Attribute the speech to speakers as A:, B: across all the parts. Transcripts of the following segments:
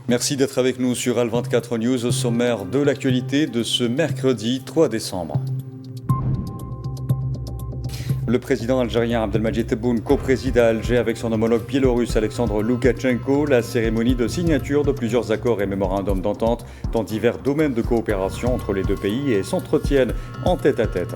A: Merci d'être avec nous sur Al24 News au sommaire de l'actualité de ce mercredi 3 décembre. Le président algérien Abdelmadjid Tebboune co-préside à Alger avec son homologue biélorusse Alexandre Loukachenko la cérémonie de signature de plusieurs accords et mémorandums d'entente dans divers domaines de coopération entre les deux pays et s'entretiennent en tête-à-tête.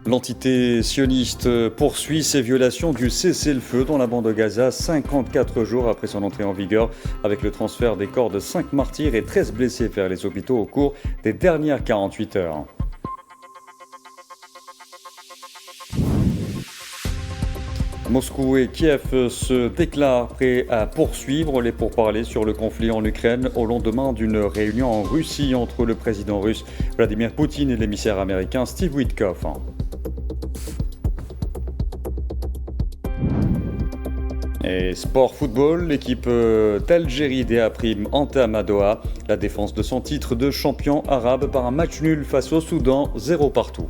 A: L'entité sioniste poursuit ses violations du cessez-le-feu dans la bande de Gaza 54 jours après son entrée en vigueur, avec le transfert des corps de 5 martyrs et 13 blessés vers les hôpitaux au cours des dernières 48 heures. Moscou et Kiev se déclarent prêts à poursuivre les pourparlers sur le conflit en Ukraine au lendemain d'une réunion en Russie entre le président russe Vladimir Poutine et l'émissaire américain Steve Witkoff. Et sport football, l'équipe d'Algérie DA Prime entame à Doha la défense de son titre de champion arabe par un match nul face au Soudan, 0 partout.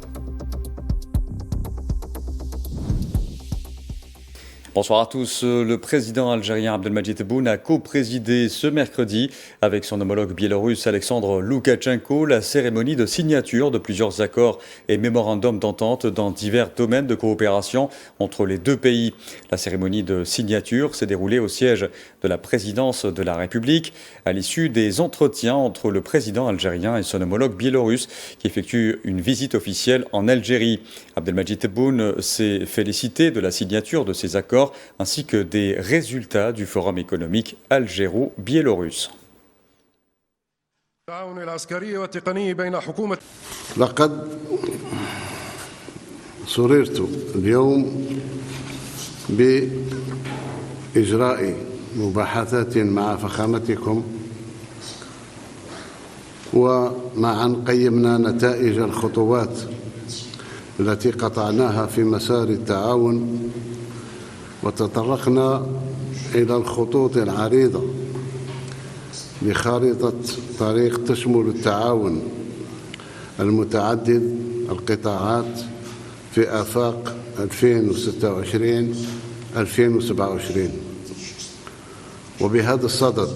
A: Bonsoir à tous. Le président algérien Abdelmadjid Tebboune a co-présidé ce mercredi avec son homologue biélorusse Alexandre Loukachenko la cérémonie de signature de plusieurs accords et mémorandums d'entente dans divers domaines de coopération entre les deux pays. La cérémonie de signature s'est déroulée au siège de la présidence de la République à l'issue des entretiens entre le président algérien et son homologue biélorusse qui effectue une visite officielle en Algérie. Abdelmadjid Tebboune s'est félicité de la signature de ces accords ainsi que des résultats du forum économique algéro-biélorusse.
B: لقد سررت اليوم بإجراء مباحثات مع فخامتكم ومعا قيمنا نتائج الخطوات التي قطعناها في مسار التعاون وتطرقنا إلى الخطوط العريضة لخارطة طريق تشمل التعاون المتعدد القطاعات في آفاق 2026-2027. وبهذا الصدد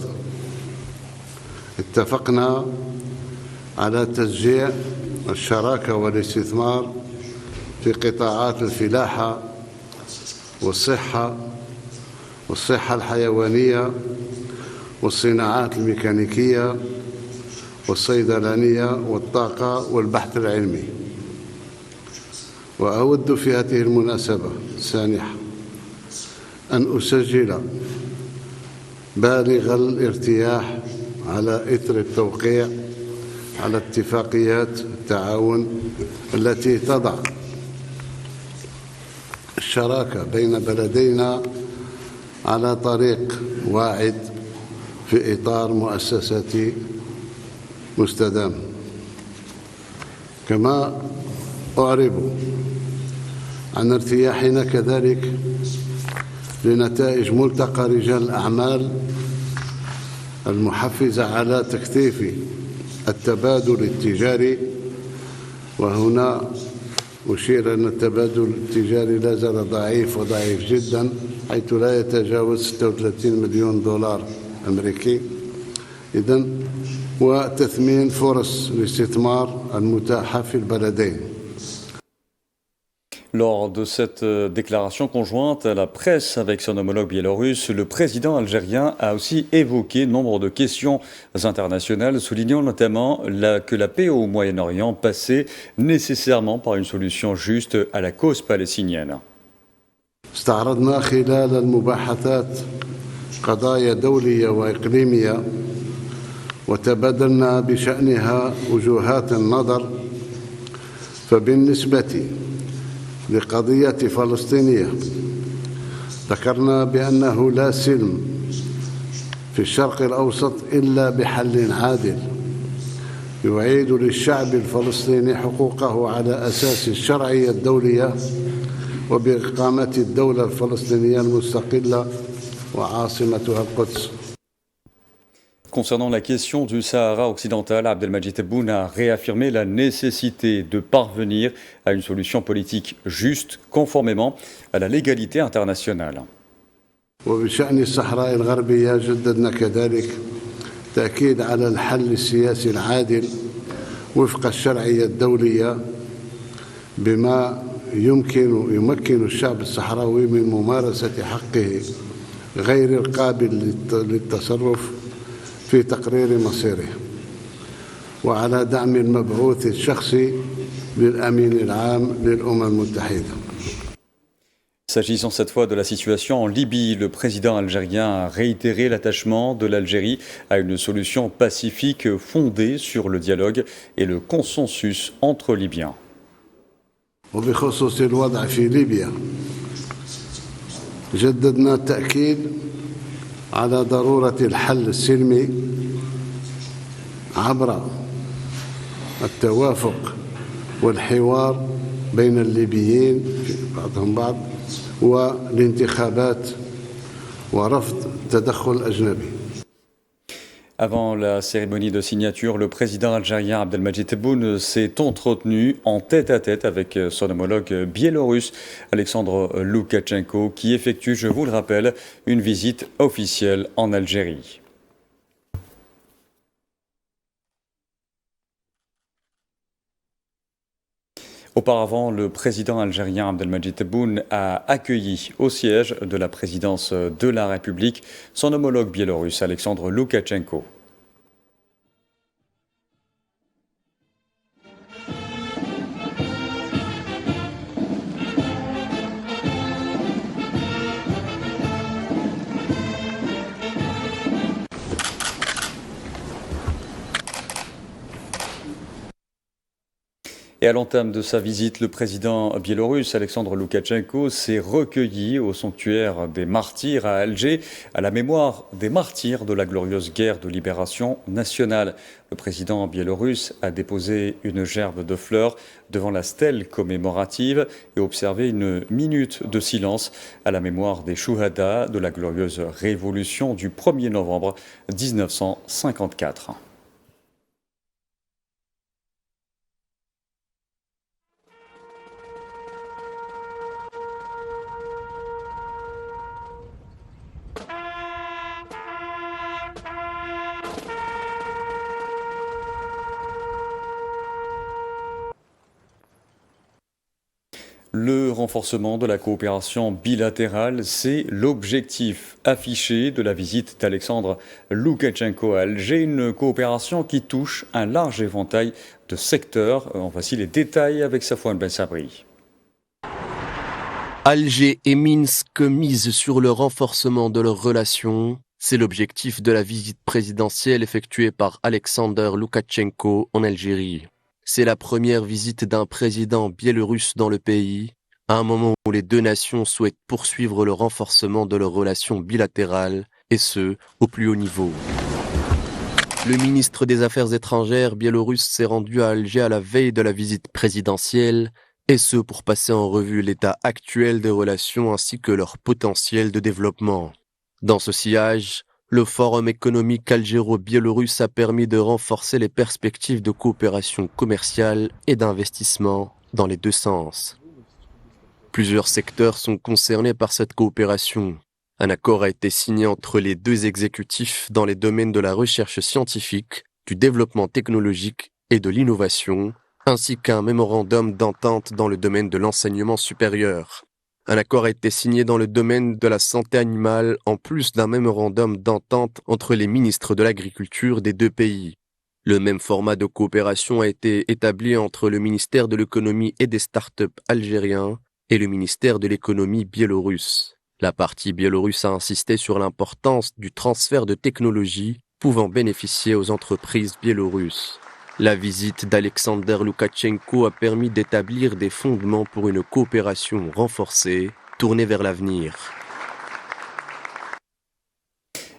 B: اتفقنا على تشجيع الشراكة والاستثمار في قطاعات الفلاحة والصحة الحيوانية والصناعات الميكانيكية والصيدلانية والطاقة والبحث العلمي. وأود في هذه المناسبة السانحة أن أسجل بالغ الارتياح على إثر التوقيع على اتفاقيات التعاون التي تضع الشراكة بين بلدينا على طريق واعد في إطار مؤسساتي مستدام. كما أعرب عن ارتياحنا كذلك لنتائج ملتقى رجال الأعمال المحفزة على تكثيف التبادل التجاري. وهنا أشير أن التبادل التجاري لا زال ضعيف جدا حيث لا يتجاوز 36 مليون دولار أمريكي. إذن وتثمين فرص الاستثمار المتاحة في البلدين.
A: Lors de cette déclaration conjointe à la presse avec son homologue biélorusse, le président algérien a aussi évoqué nombre de questions internationales, soulignant notamment que la paix au Moyen-Orient passait nécessairement par une solution juste à la cause palestinienne.
B: استعرضنا خلال المباحثات قضايا دولية وإقليمية وتبادلنا بشأنها وجهات النظر. فبالنسبة لقضية فلسطينية ذكرنا بأنه لا سلم في الشرق الأوسط إلا بحل عادل يعيد للشعب الفلسطيني حقوقه على أساس الشرعية الدولية وبإقامة الدولة الفلسطينية المستقلة وعاصمتها القدس.
A: Concernant la question du Sahara occidental, Abdelmadjid Tebboune a réaffirmé la nécessité de parvenir à une solution politique juste, conformément à la légalité internationale.
B: وبشأن الصحراء الغربية جددنا كذلك تأكيد على الحل السياسي العادل وفق الشرعية الدولية بما يمكن الشعب الصحراوي من ممارسة حقه غير القابل للتصرف في تقرير مصيره وعلى دعم المبعوث الشخصي للأمين العام للأمم المتحدة.
A: S'agissant cette fois de la situation en Libye, le président algérien a réitéré l'attachement de l'Algérie à une solution pacifique fondée sur le dialogue et le consensus entre Libyens.
B: وبخصوص الوضع في ليبيا جددنا التأكيد على ضرورة الحل السلمي عبر التوافق والحوار بين الليبيين بعضهم بعض والانتخابات ورفض التدخل الأجنبي.
A: Avant la cérémonie de signature, le président algérien Abdelmadjid Tebboune s'est entretenu en tête-à-tête avec son homologue biélorusse Alexandre Loukachenko, qui effectue, je vous le rappelle, une visite officielle en Algérie. Auparavant, le président algérien Abdelmadjid Tebboune a accueilli au siège de la présidence de la République son homologue biélorusse Alexandre Loukachenko. Et à l'entame de sa visite, le président biélorusse Alexandre Loukachenko s'est recueilli au sanctuaire des martyrs à Alger, à la mémoire des martyrs de la glorieuse guerre de libération nationale. Le président biélorusse a déposé une gerbe de fleurs devant la stèle commémorative et observé une minute de silence à la mémoire des chouhadas de la glorieuse révolution du 1er novembre 1954. Le renforcement de la coopération bilatérale, c'est l'objectif affiché de la visite d'Alexandre Loukachenko à Alger, une coopération qui touche un large éventail de secteurs. En voici les détails avec Safouane Ben Sabri.
C: Alger et Minsk misent sur le renforcement de leurs relations. C'est l'objectif de la visite présidentielle effectuée par Alexander Loukachenko en Algérie. C'est la première visite d'un président biélorusse dans le pays, à un moment où les deux nations souhaitent poursuivre le renforcement de leurs relations bilatérales, et ce, au plus haut niveau. Le ministre des Affaires étrangères biélorusse s'est rendu à Alger à la veille de la visite présidentielle, et ce pour passer en revue l'état actuel des relations ainsi que leur potentiel de développement. Dans ce sillage, le Forum économique algéro-biélorusse a permis de renforcer les perspectives de coopération commerciale et d'investissement dans les deux sens. Plusieurs secteurs sont concernés par cette coopération. Un accord a été signé entre les deux exécutifs dans les domaines de la recherche scientifique, du développement technologique et de l'innovation, ainsi qu'un mémorandum d'entente dans le domaine de l'enseignement supérieur. Un accord a été signé dans le domaine de la santé animale, en plus d'un mémorandum d'entente entre les ministres de l'Agriculture des deux pays. Le même format de coopération a été établi entre le ministère de l'économie et des startups algériens et le ministère de l'économie biélorusse. La partie biélorusse a insisté sur l'importance du transfert de technologies pouvant bénéficier aux entreprises biélorusses. La visite d'Alexander Loukachenko a permis d'établir des fondements pour une coopération renforcée, tournée vers l'avenir.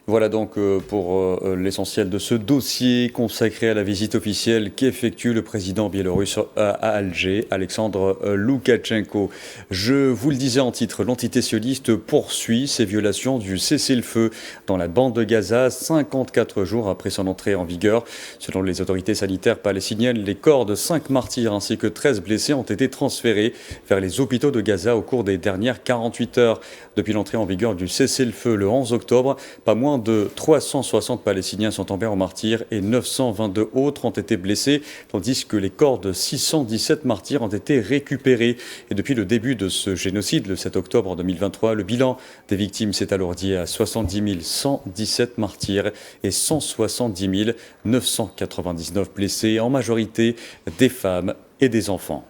A: Voilà donc pour l'essentiel de ce dossier consacré à la visite officielle qu'effectue le président biélorusse à Alger, Alexandre Loukachenko. Je vous le disais en titre, l'entité sioniste poursuit ses violations du cessez-le-feu dans la bande de Gaza 54 jours après son entrée en vigueur. Selon les autorités sanitaires palestiniennes, les corps de 5 martyrs ainsi que 13 blessés ont été transférés vers les hôpitaux de Gaza au cours des dernières 48 heures. Depuis l'entrée en vigueur du cessez-le-feu le 11 octobre, pas moins de 360 Palestiniens sont tombés en martyrs et 922 autres ont été blessés, tandis que les corps de 617 martyrs ont été récupérés. Et depuis le début de ce génocide, le 7 octobre 2023, le bilan des victimes s'est alourdi à 70 117 martyrs et 170 999 blessés, en majorité des femmes et des enfants.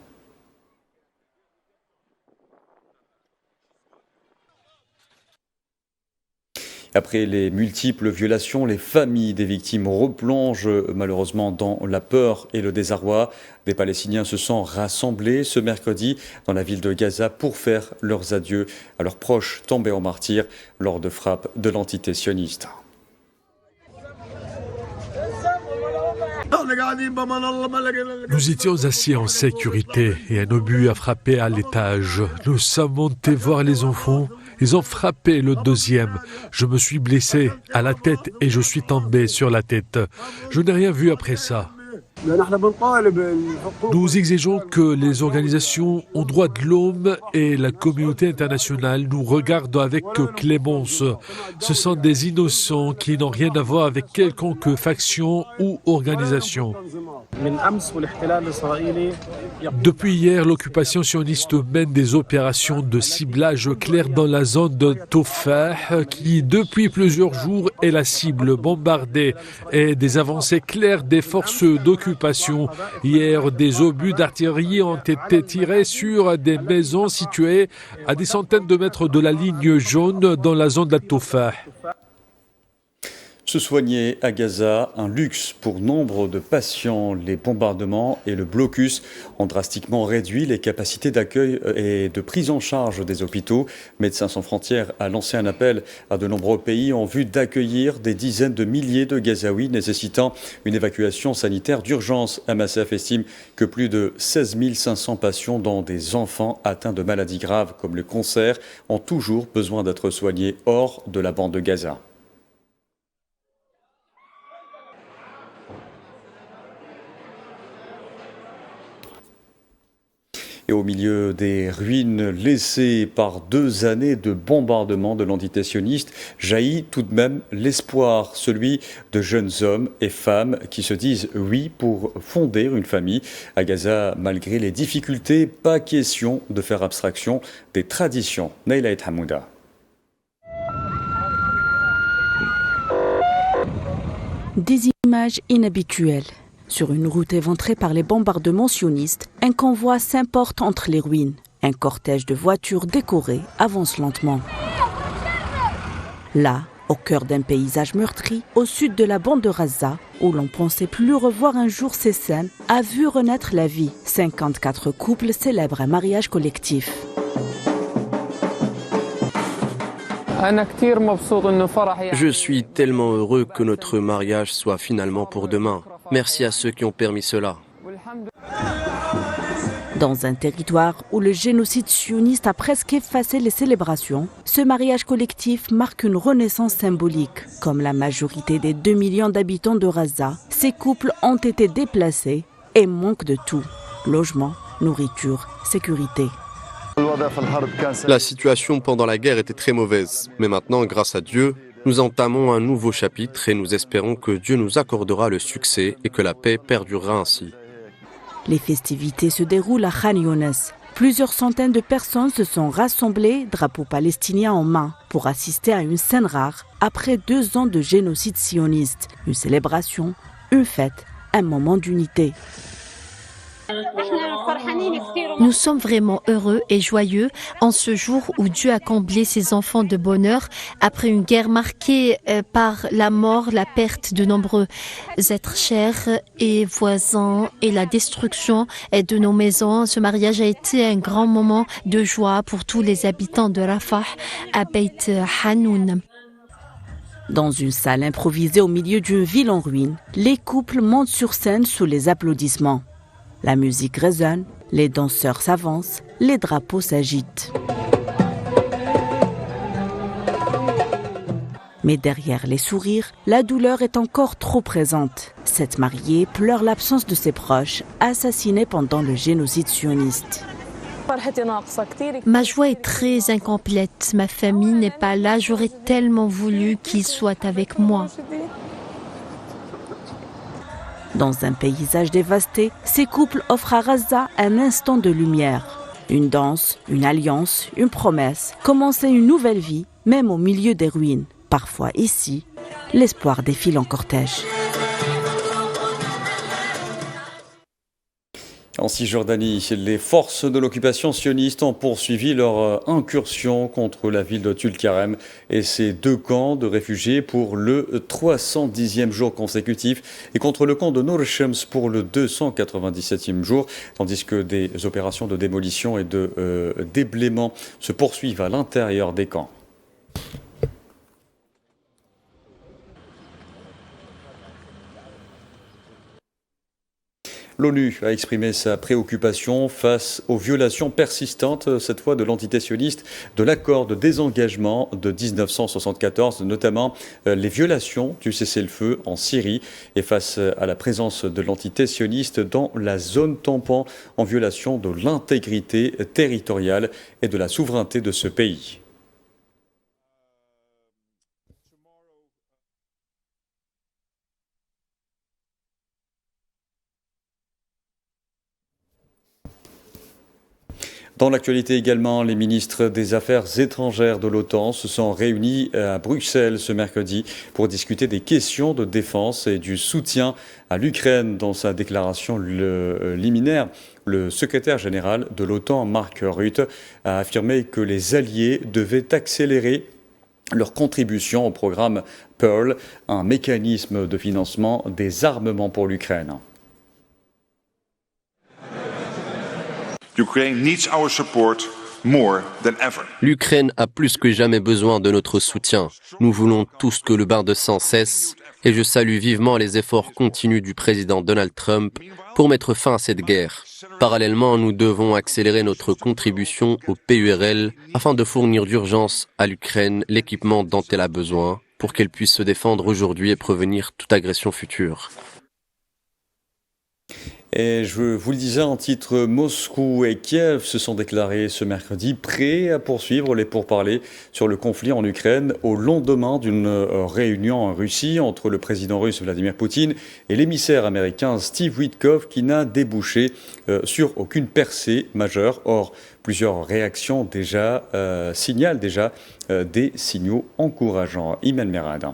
A: Après les multiples violations, les familles des victimes replongent malheureusement dans la peur et le désarroi. Des Palestiniens se sont rassemblés ce mercredi dans la ville de Gaza pour faire leurs adieux à leurs proches tombés en martyrs lors de frappes de l'entité sioniste.
D: Nous étions assis en sécurité et un obus a frappé à l'étage. Nous sommes montés voir les enfants. Ils ont frappé le deuxième. Je me suis blessé à la tête et je suis tombé sur la tête. Je n'ai rien vu après ça. Nous exigeons que les organisations aux droits de l'homme et la communauté internationale nous regardent avec clémence. Ce sont des innocents qui n'ont rien à voir avec quelconque faction ou organisation. Depuis hier, l'occupation sioniste mène des opérations de ciblage clair dans la zone de Tofah, qui depuis plusieurs jours est la cible bombardée, et des avancées claires des forces d'occupation. Hier, des obus d'artillerie ont été tirés sur des maisons situées à des centaines de mètres de la ligne jaune dans la zone de Tofah.
A: Se soigner à Gaza, un luxe pour nombre de patients. Les bombardements et le blocus ont drastiquement réduit les capacités d'accueil et de prise en charge des hôpitaux. Médecins sans frontières a lancé un appel à de nombreux pays en vue d'accueillir des dizaines de milliers de Gazaouis nécessitant une évacuation sanitaire d'urgence. MSF estime que plus de 16 500 patients, dont des enfants atteints de maladies graves comme le cancer, ont toujours besoin d'être soignés hors de la bande de Gaza. Et au milieu des ruines laissées par 2 années de bombardement de l'entité sioniste, jaillit tout de même l'espoir, celui de jeunes hommes et femmes qui se disent oui pour fonder une famille. À Gaza, malgré les difficultés, pas question de faire abstraction des traditions. Naïla et Hamouda.
E: Des images inhabituelles. Sur une route éventrée par les bombardements sionistes, un convoi s'importe entre les ruines. Un cortège de voitures décorées avance lentement. Là, au cœur d'un paysage meurtri, au sud de la bande de Gaza, où l'on pensait plus revoir un jour ces scènes, a vu renaître la vie. 54 couples célèbrent un mariage collectif.
C: Je suis tellement heureux que notre mariage soit finalement pour demain. Merci à ceux qui ont permis cela.
E: Dans un territoire où le génocide sioniste a presque effacé les célébrations, ce mariage collectif marque une renaissance symbolique. Comme la majorité des 2 millions d'habitants de Gaza, ces couples ont été déplacés et manquent de tout. Logement, nourriture, sécurité.
C: La situation pendant la guerre était très mauvaise, mais maintenant, grâce à Dieu, nous entamons un nouveau chapitre et nous espérons que Dieu nous accordera le succès et que la paix perdurera ainsi.
E: Les festivités se déroulent à Khan Younes. Plusieurs centaines de personnes se sont rassemblées, drapeau palestinien en main, pour assister à une scène rare après 2 ans de génocide sioniste. Une célébration, une fête, un moment d'unité.
F: Nous sommes vraiment heureux et joyeux en ce jour où Dieu a comblé ses enfants de bonheur après une guerre marquée par la mort, la perte de nombreux êtres chers et voisins et la destruction de nos maisons. Ce mariage a été un grand moment de joie pour tous les habitants de Rafah à Beit Hanoun.
E: Dans une salle improvisée au milieu d'une ville en ruine, les couples montent sur scène sous les applaudissements. La musique résonne, les danseurs s'avancent, les drapeaux s'agitent. Mais derrière les sourires, la douleur est encore trop présente. Cette mariée pleure l'absence de ses proches, assassinés pendant le génocide sioniste.
F: Ma joie est très incomplète. Ma famille n'est pas là. J'aurais tellement voulu qu'ils soient avec moi.
E: Dans un paysage dévasté, ces couples offrent à Raza un instant de lumière. Une danse, une alliance, une promesse. Commencer une nouvelle vie, même au milieu des ruines. Parfois ici, l'espoir défile en cortège.
A: En Cisjordanie, les forces de l'occupation sioniste ont poursuivi leur incursion contre la ville de Tulkarem et ses 2 camps de réfugiés pour le 310e jour consécutif et contre le camp de Nour Shams pour le 297e jour, tandis que des opérations de démolition et de déblaiement se poursuivent à l'intérieur des camps. L'ONU a exprimé sa préoccupation face aux violations persistantes, cette fois de l'entité sioniste, de l'accord de désengagement de 1974, notamment les violations du cessez-le-feu en Syrie et face à la présence de l'entité sioniste dans la zone tampon en violation de l'intégrité territoriale et de la souveraineté de ce pays. Dans l'actualité également, les ministres des Affaires étrangères de l'OTAN se sont réunis à Bruxelles ce mercredi pour discuter des questions de défense et du soutien à l'Ukraine. Dans sa déclaration liminaire, le secrétaire général de l'OTAN, Mark Rutte, a affirmé que les alliés devaient accélérer leur contribution au programme Pearl, un mécanisme de financement des armements pour l'Ukraine.
C: L'Ukraine a plus que jamais besoin de notre soutien. Nous voulons tous que le bain de sang cesse et je salue vivement les efforts continus du président Donald Trump pour mettre fin à cette guerre. Parallèlement, nous devons accélérer notre contribution au PURL afin de fournir d'urgence à l'Ukraine l'équipement dont elle a besoin pour qu'elle puisse se défendre aujourd'hui et prévenir toute agression future.
A: Et je vous le disais en titre, Moscou et Kiev se sont déclarés ce mercredi prêts à poursuivre les pourparlers sur le conflit en Ukraine au lendemain d'une réunion en Russie entre le président russe Vladimir Poutine et l'émissaire américain Steve Witkoff qui n'a débouché sur aucune percée majeure. Or, plusieurs réactions signalent déjà des signaux encourageants. Imen Merad.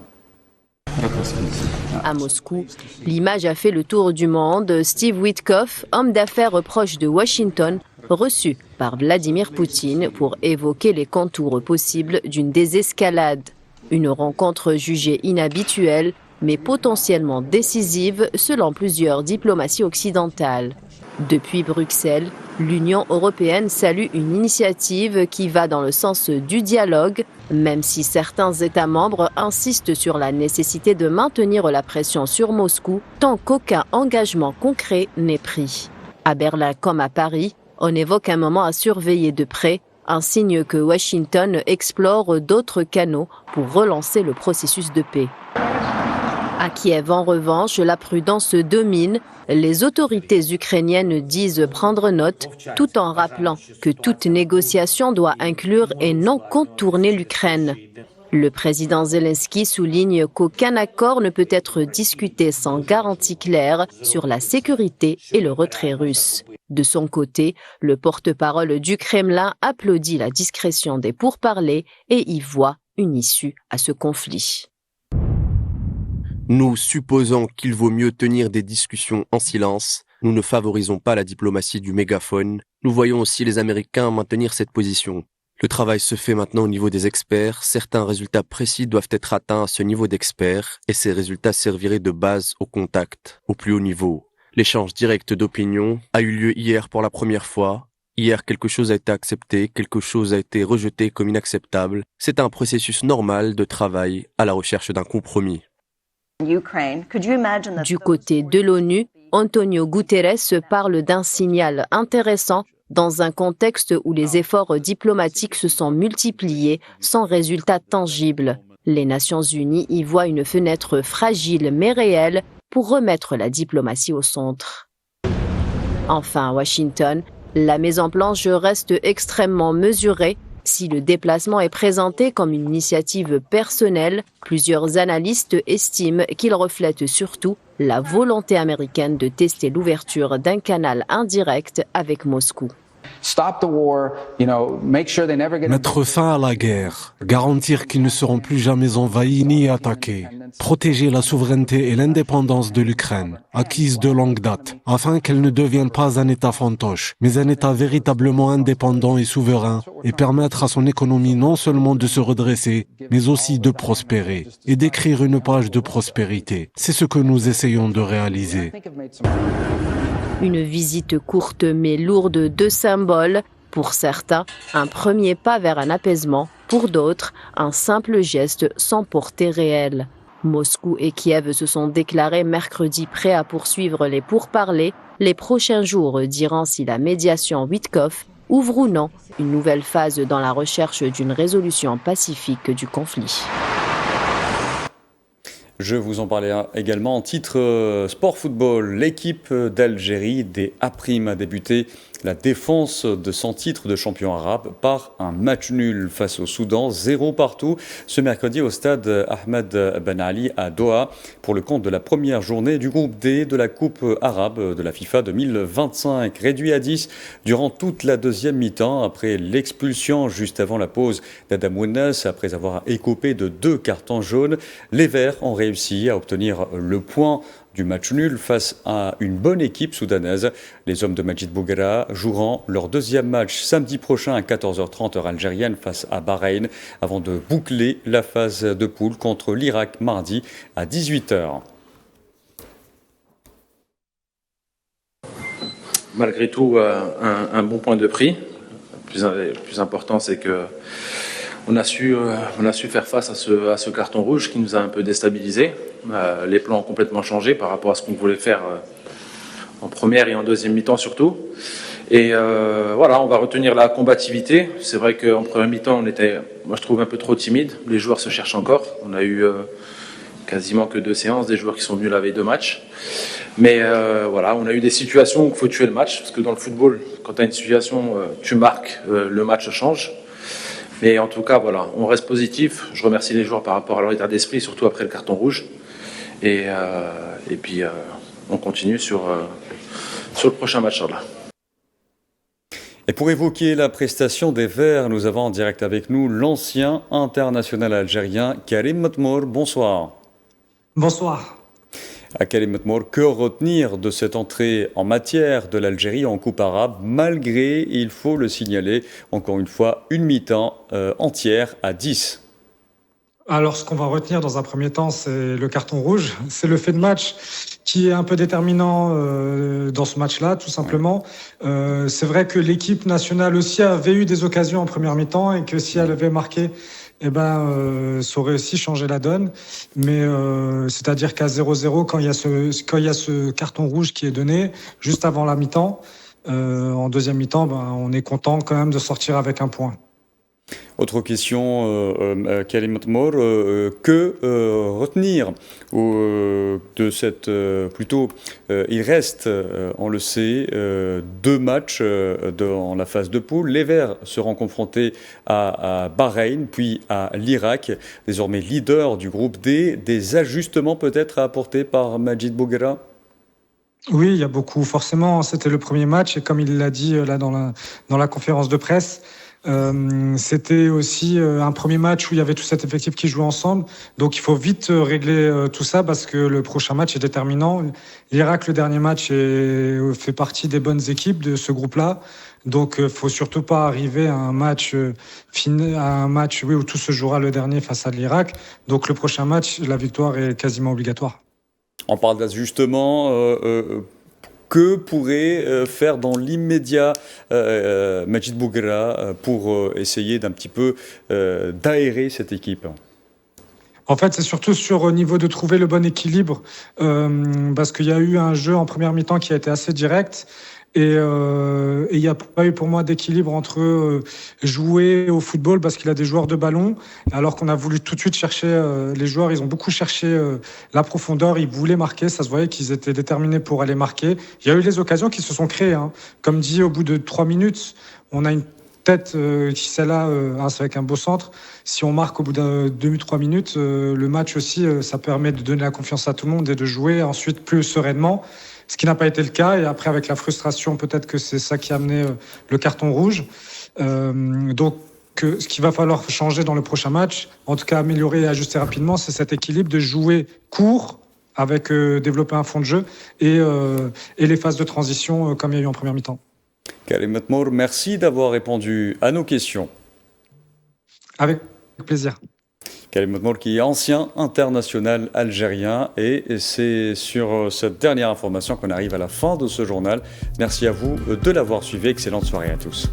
G: À Moscou, l'image a fait le tour du monde. Steve Witkoff, homme d'affaires proche de Washington, reçu par Vladimir Poutine pour évoquer les contours possibles d'une désescalade. Une rencontre jugée inhabituelle, mais potentiellement décisive selon plusieurs diplomaties occidentales. Depuis Bruxelles, l'Union européenne salue une initiative qui va dans le sens du dialogue, même si certains États membres insistent sur la nécessité de maintenir la pression sur Moscou tant qu'aucun engagement concret n'est pris. À Berlin comme à Paris, on évoque un moment à surveiller de près, un signe que Washington explore d'autres canaux pour relancer le processus de paix. À Kiev, en revanche, la prudence domine. Les autorités ukrainiennes disent prendre note, tout en rappelant que toute négociation doit inclure et non contourner l'Ukraine. Le président Zelensky souligne qu'aucun accord ne peut être discuté sans garantie claire sur la sécurité et le retrait russe. De son côté, le porte-parole du Kremlin applaudit la discrétion des pourparlers et y voit une issue à ce conflit.
C: Nous supposons qu'il vaut mieux tenir des discussions en silence. Nous ne favorisons pas la diplomatie du mégaphone. Nous voyons aussi les Américains maintenir cette position. Le travail se fait maintenant au niveau des experts. Certains résultats précis doivent être atteints à ce niveau d'experts et ces résultats serviraient de base au contact, au plus haut niveau. L'échange direct d'opinion a eu lieu hier pour la première fois. Hier, quelque chose a été accepté, quelque chose a été rejeté comme inacceptable. C'est un processus normal de travail à la recherche d'un compromis.
G: Du côté de l'ONU, Antonio Guterres parle d'un signal intéressant dans un contexte où les efforts diplomatiques se sont multipliés sans résultat tangible. Les Nations Unies y voient une fenêtre fragile mais réelle pour remettre la diplomatie au centre. Enfin, à Washington, la mise en planche reste extrêmement mesurée. Si le déplacement est présenté comme une initiative personnelle, plusieurs analystes estiment qu'il reflète surtout la volonté américaine de tester l'ouverture d'un canal indirect avec Moscou.
H: Mettre fin à la guerre, garantir qu'ils ne seront plus jamais envahis ni attaqués, protéger la souveraineté et l'indépendance de l'Ukraine, acquise de longue date, afin qu'elle ne devienne pas un État fantoche, mais un État véritablement indépendant et souverain, et permettre à son économie non seulement de se redresser, mais aussi de prospérer, et d'écrire une page de prospérité. C'est ce que nous essayons de réaliser.
G: Une visite courte mais lourde de symboles. Pour certains, un premier pas vers un apaisement. Pour d'autres, un simple geste sans portée réelle. Moscou et Kiev se sont déclarés mercredi prêts à poursuivre les pourparlers. Les prochains jours diront si la médiation Witkoff ouvre ou non une nouvelle phase dans la recherche d'une résolution pacifique du conflit.
A: Je vous en parlais également en titre sport football. L'équipe d'Algérie des A' a débuté la défense de son titre de champion arabe par un match nul face au Soudan, 0 partout, ce mercredi au stade Ahmed Ben Ali à Doha pour le compte de la première journée du groupe D de la Coupe arabe de la FIFA 2025. Réduit à 10 durant toute la deuxième mi-temps après l'expulsion juste avant la pause d'Adam Ounas après avoir écopé de 2 cartons jaunes. Les Verts ont réussi à obtenir le point du match nul face à une bonne équipe soudanaise. Les hommes de Majid Bouguera joueront leur deuxième match samedi prochain à 14h30 heure algérienne face à Bahreïn avant de boucler la phase de poule contre l'Irak mardi à 18h.
I: Malgré tout, un bon point de prix. Le plus important, c'est que on a su faire face à ce carton rouge qui nous a un peu déstabilisés. Les plans ont complètement changé par rapport à ce qu'on voulait faire en première et en deuxième mi-temps surtout. Et voilà, on va retenir la combativité. C'est vrai qu'en première mi-temps, on était, moi je trouve, un peu trop timide. Les joueurs se cherchent encore. On a eu quasiment que 2 séances, des joueurs qui sont venus la veille de match. Mais voilà, on a eu des situations où il faut tuer le match. Parce que dans le football, quand tu as une situation, tu marques, le match change. Mais en tout cas, voilà, on reste positif. Je remercie les joueurs par rapport à leur état d'esprit, surtout après le carton rouge. Et puis, on continue sur le prochain match. Là.
A: Et pour évoquer la prestation des Verts, nous avons en direct avec nous l'ancien international algérien Karim Matmour. Bonsoir.
J: Bonsoir.
A: À Karim Matmour, que retenir de cette entrée en matière de l'Algérie en Coupe arabe, malgré, il faut le signaler, encore une fois, une mi-temps entière à 10?
J: Alors, ce qu'on va retenir dans un premier temps, c'est le carton rouge. C'est le fait de match qui est un peu déterminant dans ce match-là, tout simplement. C'est vrai que l'équipe nationale aussi avait eu des occasions en première mi-temps et que si elle avait marqué, ça aurait aussi changé la donne. Mais c'est-à-dire qu'à 0-0, quand il y a ce carton rouge qui est donné juste avant la mi-temps, en deuxième mi-temps, on est content quand même de sortir avec un point.
A: Autre question, Karim Matmour, que retenir de cette... il reste, on le sait, 2 matchs dans la phase de poule. Les Verts seront confrontés à Bahreïn, puis à l'Irak, désormais leader du groupe D. Des ajustements peut-être à apporter par Majid Bouguera?
J: Oui, il y a beaucoup. Forcément, c'était le premier match et comme il l'a dit là dans la conférence de presse, c'était aussi un premier match où il y avait tout cet effectif qui jouait ensemble. Donc il faut vite régler tout ça parce que le prochain match est déterminant. L'Irak, le dernier match, fait partie des bonnes équipes de ce groupe-là. Donc faut surtout pas arriver à un match où tout se jouera le dernier face à l'Irak. Donc le prochain match, la victoire est quasiment obligatoire.
A: On parle d'ajustement. Que pourrait faire dans l'immédiat Majid Bouguerra pour essayer d'un petit peu d'aérer cette équipe ?
J: En fait, c'est surtout au niveau de trouver le bon équilibre, parce qu'il y a eu un jeu en première mi-temps qui a été assez direct. Et il n'y a pas eu pour moi d'équilibre entre jouer au football parce qu'il a des joueurs de ballon, alors qu'on a voulu tout de suite chercher, les joueurs, ils ont beaucoup cherché la profondeur, ils voulaient marquer, ça se voyait qu'ils étaient déterminés pour aller marquer. Il y a eu les occasions qui se sont créées, hein. Comme dit, au bout de 3 minutes, on a une tête qui celle-là, c'est avec un beau centre. Si on marque au bout de 2-3 minutes, le match aussi, ça permet de donner la confiance à tout le monde et de jouer ensuite plus sereinement. Ce qui n'a pas été le cas. Et après, avec la frustration, peut-être que c'est ça qui a amené le carton rouge. Donc, ce qu'il va falloir changer dans le prochain match, en tout cas améliorer et ajuster rapidement, c'est cet équilibre de jouer court, avec développer un fond de jeu, et les phases de transition comme il y a eu en première mi-temps.
A: Karim Matmour, merci d'avoir répondu à nos questions.
J: Avec plaisir.
A: Karim Matmour qui est ancien international algérien, et c'est sur cette dernière information qu'on arrive à la fin de ce journal. Merci à vous de l'avoir suivi, excellente soirée à tous.